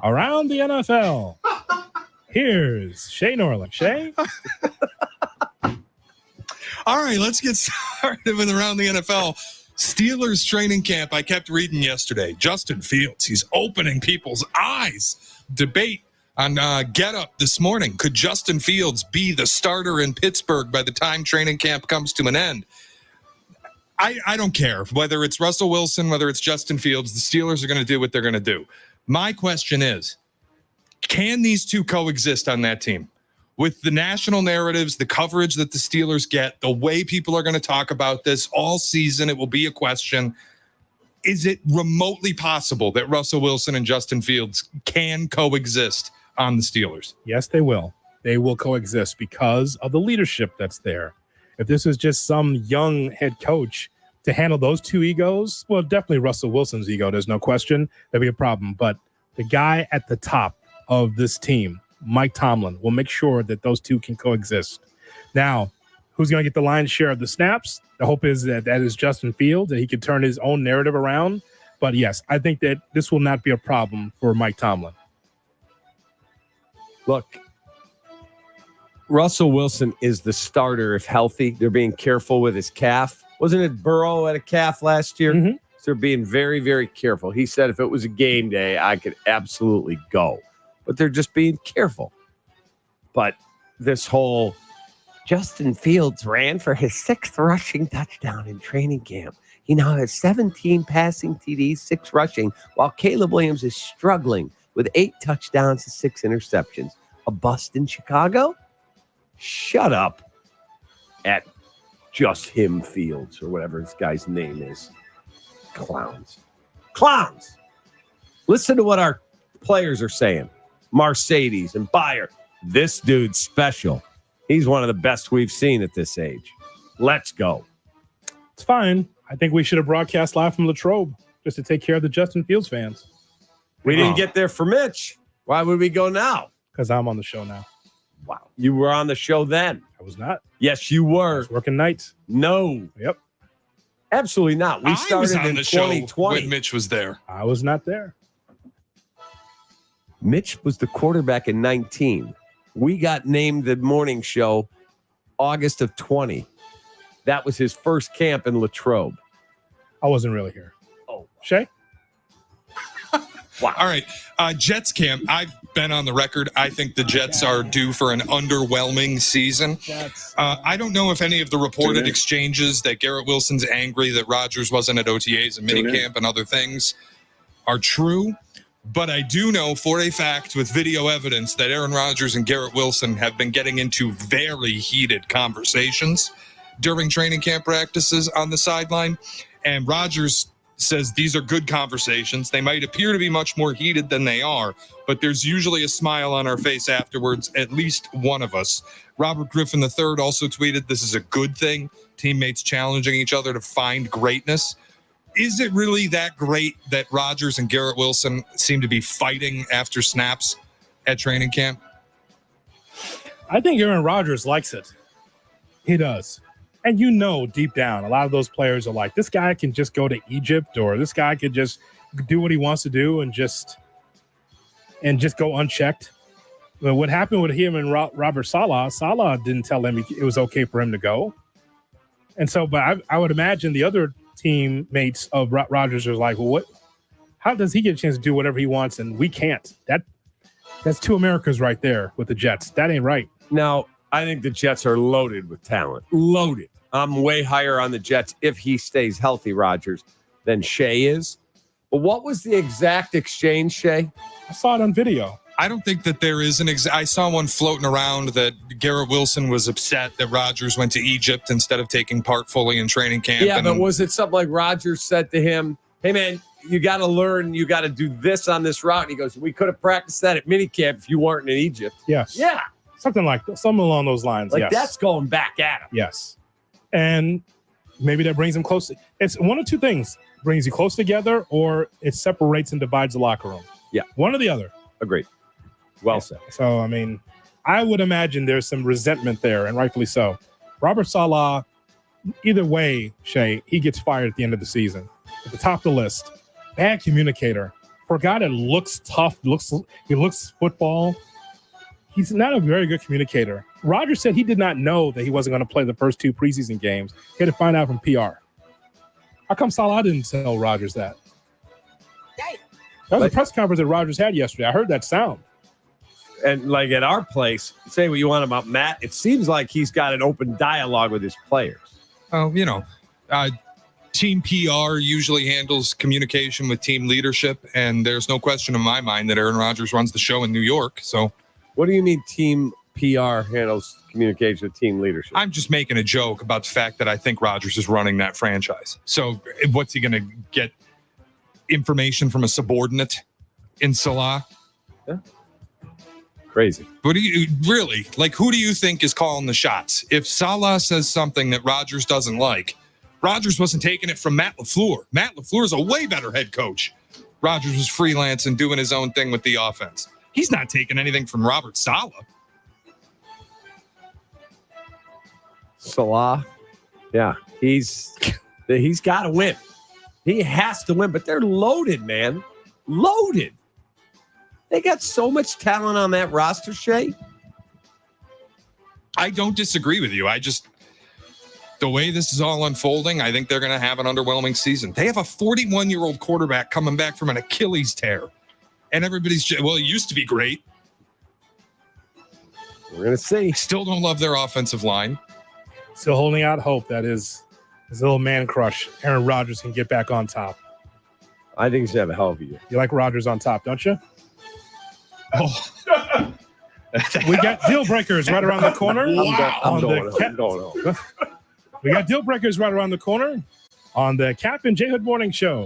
Around the NFL. Here's Shay Norland. Shay? All right, let's get started with Around the NFL. Steelers training camp. I kept reading yesterday. Justin Fields, he's opening people's eyes. Debate on Get Up this morning. Could Justin Fields be the starter in Pittsburgh by the time training camp comes to an end? I don't care whether it's Russell Wilson, whether it's Justin Fields. The Steelers are going to do what they're going to do. My question is, can these two coexist on that team? With the national narratives, the coverage that the Steelers get, the way people are going to talk about this all season, it will be a question. Is it remotely possible that Russell Wilson and Justin Fields can coexist on the Steelers? Yes, they will. They will coexist because of the leadership that's there. If this is just some young head coach to handle those two egos, well, definitely Russell Wilson's ego, there's no question. That'd be a problem. But the guy at the top of this team, Mike Tomlin, will make sure that those two can coexist. Now, who's going to get the lion's share of the snaps? The hope is that is Justin Fields, that he can turn his own narrative around. But yes, I think that this will not be a problem for Mike Tomlin. Look, Russell Wilson is the starter if healthy. They're being careful with his calf. Wasn't it Burrow at a calf last year? Mm-hmm. So they're being very, very careful. He said if it was a game day, I could absolutely go. But they're just being careful. But this whole Justin Fields ran for his 6th rushing touchdown in training camp. He now has 17 passing TDs, 6 rushing, while Caleb Williams is struggling with 8 touchdowns and 6 interceptions. A bust in Chicago? Shut up at Just Him Fields or whatever this guy's name is. Clowns. Listen to what our players are saying. Mercedes and Bayer. This dude's special. He's one of the best we've seen at this age. Let's go. It's fine. I think we should have broadcast live from Latrobe just to take care of the Justin Fields fans. We didn't get there for Mitch. Why would we go now? Because I'm on the show now. Wow. You were on the show then. I was not. Yes, you were. I was working nights. No. Yep. Absolutely not. We started on in the show 2020. when Mitch was there. I was not there. Mitch was the quarterback in 19. We got named the morning show August of 20. That was his first camp in Latrobe. I wasn't really here. Oh. Shay? Wow. All right. Jets camp. I've been on the record. I think the Jets are due for an underwhelming season. I don't know if any of the reported exchanges that Garrett Wilson's angry that Rodgers wasn't at OTAs and minicamp and other things are true. But I do know for a fact with video evidence that Aaron Rodgers and Garrett Wilson have been getting into very heated conversations during training camp practices on the sideline. And Rodgers says these are good conversations. They might appear to be much more heated than they are, but there's usually a smile on our face afterwards, at least one of us. Robert Griffin III also tweeted, this is a good thing. Teammates challenging each other to find greatness. Is it really that great that Rodgers and Garrett Wilson seem to be fighting after snaps at training camp? I think Aaron Rodgers likes it. He does. And you know deep down, a lot of those players are like, this guy can just go to Egypt, or this guy could just do what he wants to do and just go unchecked. But what happened with him and Robert Saleh didn't tell him it was okay for him to go. And so, but I would imagine the other teammates of Rodgers are like, well, how does he get a chance to do whatever he wants and we can't? That's two Americas right there with the Jets. That ain't right. Now, I think the Jets are loaded with talent. Loaded. I'm way higher on the Jets if he stays healthy, Rodgers, than Shea is. But what was the exact exchange, Shea? I saw it on video. I don't think that there is I saw one floating around that Garrett Wilson was upset that Rodgers went to Egypt instead of taking part fully in training camp. Yeah, but was it something like Rodgers said to him, hey, man, you got to learn, you got to do this on this route? And he goes, we could have practiced that at minicamp if you weren't in Egypt. Yes. Yeah. Something along those lines. Like, yes. That's going back at him. Yes. And maybe that brings them close. It's one of two things. Brings you close together, or it separates and divides the locker room. Yeah. One or the other. Agreed. Well said. So, I mean, I would imagine there's some resentment there, and rightfully so. Robert Saleh, either way, Shay, he gets fired at the end of the season. At the top of the list. Bad communicator. for a guy that looks tough, he looks football, he's not a very good communicator. Rodgers said he did not know that he wasn't going to play the first 2 preseason games. He had to find out from PR. How come Salah didn't tell Rodgers that? That was a press conference that Rodgers had yesterday. I heard that sound. And like at our place, say what you want about Matt, it seems like he's got an open dialogue with his players. Oh, team PR usually handles communication with team leadership, and there's no question in my mind that Aaron Rodgers runs the show in New York. So, what do you mean team PR handles communication with team leadership? I'm just making a joke about the fact that I think Rodgers is running that franchise. So, what's he going to get information from a subordinate in Salah? Yeah. Crazy. What do you really like? Who do you think is calling the shots? If Salah says something that Rodgers doesn't like, Rodgers wasn't taking it from Matt LaFleur. Matt LaFleur is a way better head coach. Rodgers was freelance and doing his own thing with the offense. He's not taking anything from Robert Saleh. Salah, yeah, he's got to win. He has to win, but they're loaded, man. Loaded. They got so much talent on that roster, Shay. I don't disagree with you. The way this is all unfolding, I think they're going to have an underwhelming season. They have a 41-year-old quarterback coming back from an Achilles tear. And everybody's, well, it used to be great. We're going to see. Still don't love their offensive line. Still holding out hope that his little man crush, Aaron Rodgers, can get back on top. I think he's going to have a hell of a year. You like Rodgers on top, don't you? Oh. We got deal breakers right around the corner. I'm going. We got deal breakers right around the corner on the Cap and J Hood Morning Show.